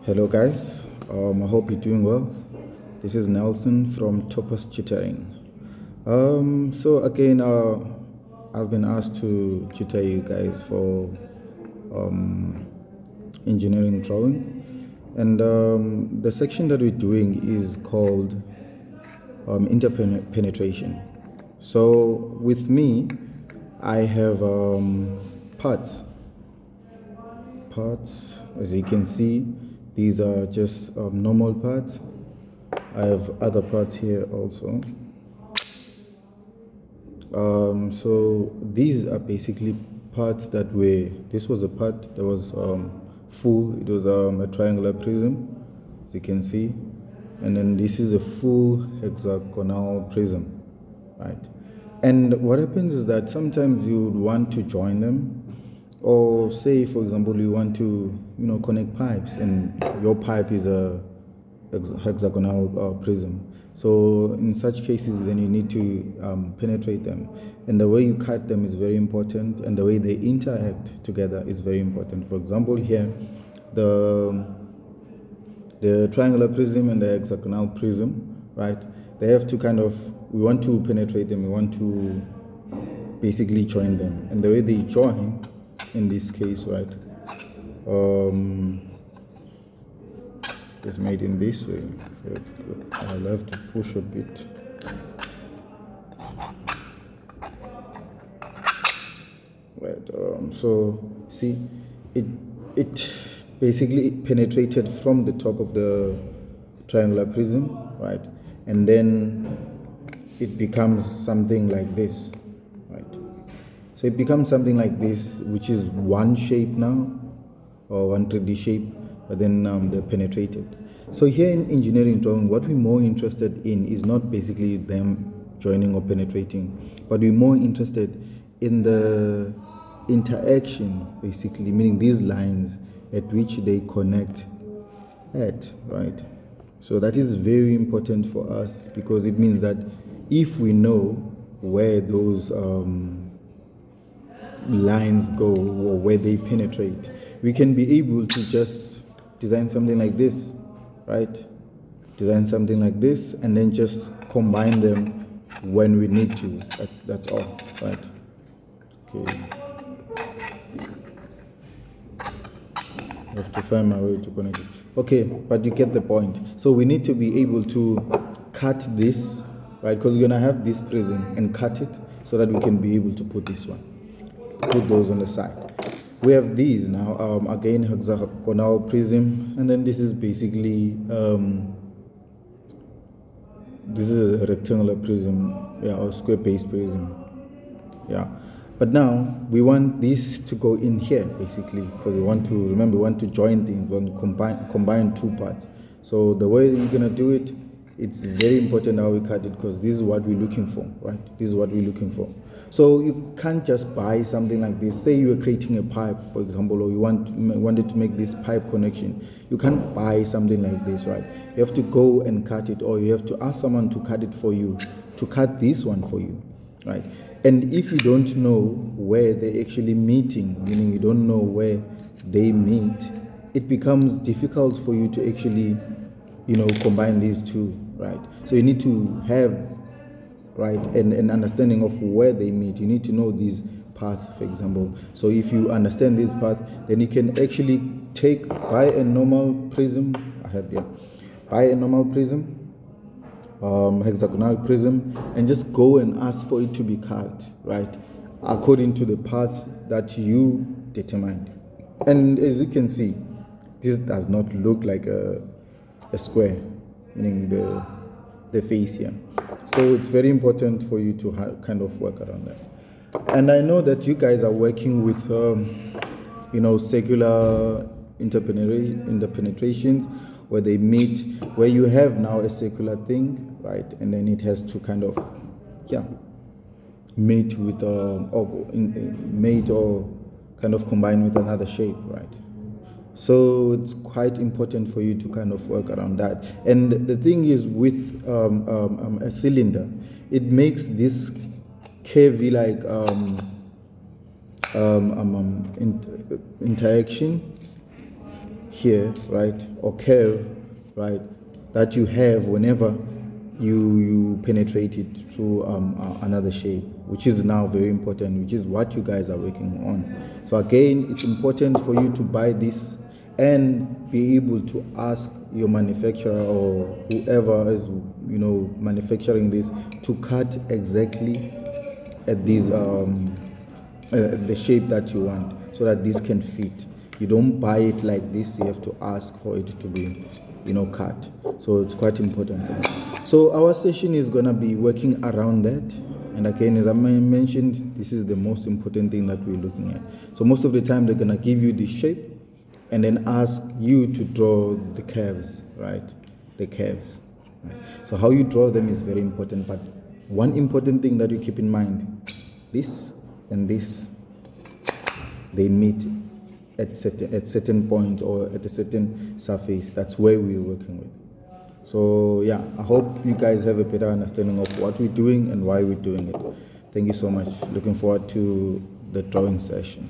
Hello guys, I hope you're doing well. This is Nelson from Topaz Tutoring. So again, I've been asked to tutor you guys for engineering drawing, and the section that we're doing is called interpenetration. So with me, I have parts. As you can see, these are just normal parts. I have other parts here also. So these are basically parts that were, this was a part that was full. It was a triangular prism, as you can see, and then this is a full hexagonal prism, right? And what happens is that sometimes you would want to join them, or say for example you want to connect pipes, and your pipe is a hexagonal prism. So in such cases, then you need to penetrate them, and the way you cut them is very important, and the way they interact together is very important. For example, here the triangular prism and the hexagonal prism, right? They have to we want to penetrate them, we want to basically join them, and the way they join in this case, right, is made in this way. So I'll have to push a bit. Right. So see, it basically penetrated from the top of the triangular prism, right, and then it becomes something like this, right? So it becomes something like this, which is one shape now, or one 3D shape, but then they're penetrated. So here in engineering drawing, what we're more interested in is not basically them joining or penetrating, but we're more interested in the interaction, basically, meaning these lines at which they connect at, right? So that is very important for us, because it means that if we know where those lines go or where they penetrate, we can be able to just design something like this, right? Design something like this and then just combine them when we need to. That's all, right? Okay. I have to find my way to connect it. Okay, but you get the point. So we need to be able to cut this, right? Because we're gonna have this prism, and cut it so that we can be able to put this one. Put those on the side. We have these now, again hexagonal prism, and then this is basically this is a rectangular prism, yeah, or square base prism, yeah. But now we want this to go in here, basically, because we want to join things, we want to combine two parts. So the way we're gonna do it, it's very important how we cut it, because this is what we're looking for, right? This is what we're looking for. So you can't just buy something like this. Say you are creating a pipe, for example, or you wanted to make this pipe connection. You can't buy something like this, right? You have to go and cut it, or you have to ask someone to cut it for you, to cut this one for you, right? And if you don't know where they're actually meeting, meaning you don't know where they meet, it becomes difficult for you to actually, combine these two, right? So you need to have, right, an understanding of where they meet. You need to know these paths, for example. So if you understand this path, then you can actually buy a normal prism. Buy a normal prism, hexagonal prism, and just go and ask for it to be cut, right, according to the path that you determined. And as you can see, this does not look like a square, meaning the face here. So it's very important for you to kind of work around that. And I know that you guys are working with circular interpenetrations, where they meet, where you have now a circular thing, right, and then it has to kind of mate with or kind of combine with another shape, right? So it's quite important for you to kind of work around that. And the thing is, with a cylinder, it makes this curvy like interaction here, right, or curve, right, that you have whenever you penetrate it through another shape, which is now very important, which is what you guys are working on. So again, it's important for you to buy this and be able to ask your manufacturer or whoever is manufacturing this to cut exactly at these the shape that you want, so that this can fit. You don't buy it like this, you have to ask for it to be cut. So it's quite important for that. So our session is gonna be working around that, and again, as I mentioned, this is the most important thing that we're looking at. So most of the time they're gonna give you the shape and then ask you to draw the curves, right? The curves. Right? So how you draw them is very important, but one important thing that you keep in mind, this and this, they meet at certain points or at a certain surface. That's where we're working with. So yeah, I hope you guys have a better understanding of what we're doing and why we're doing it. Thank you so much. Looking forward to the drawing session.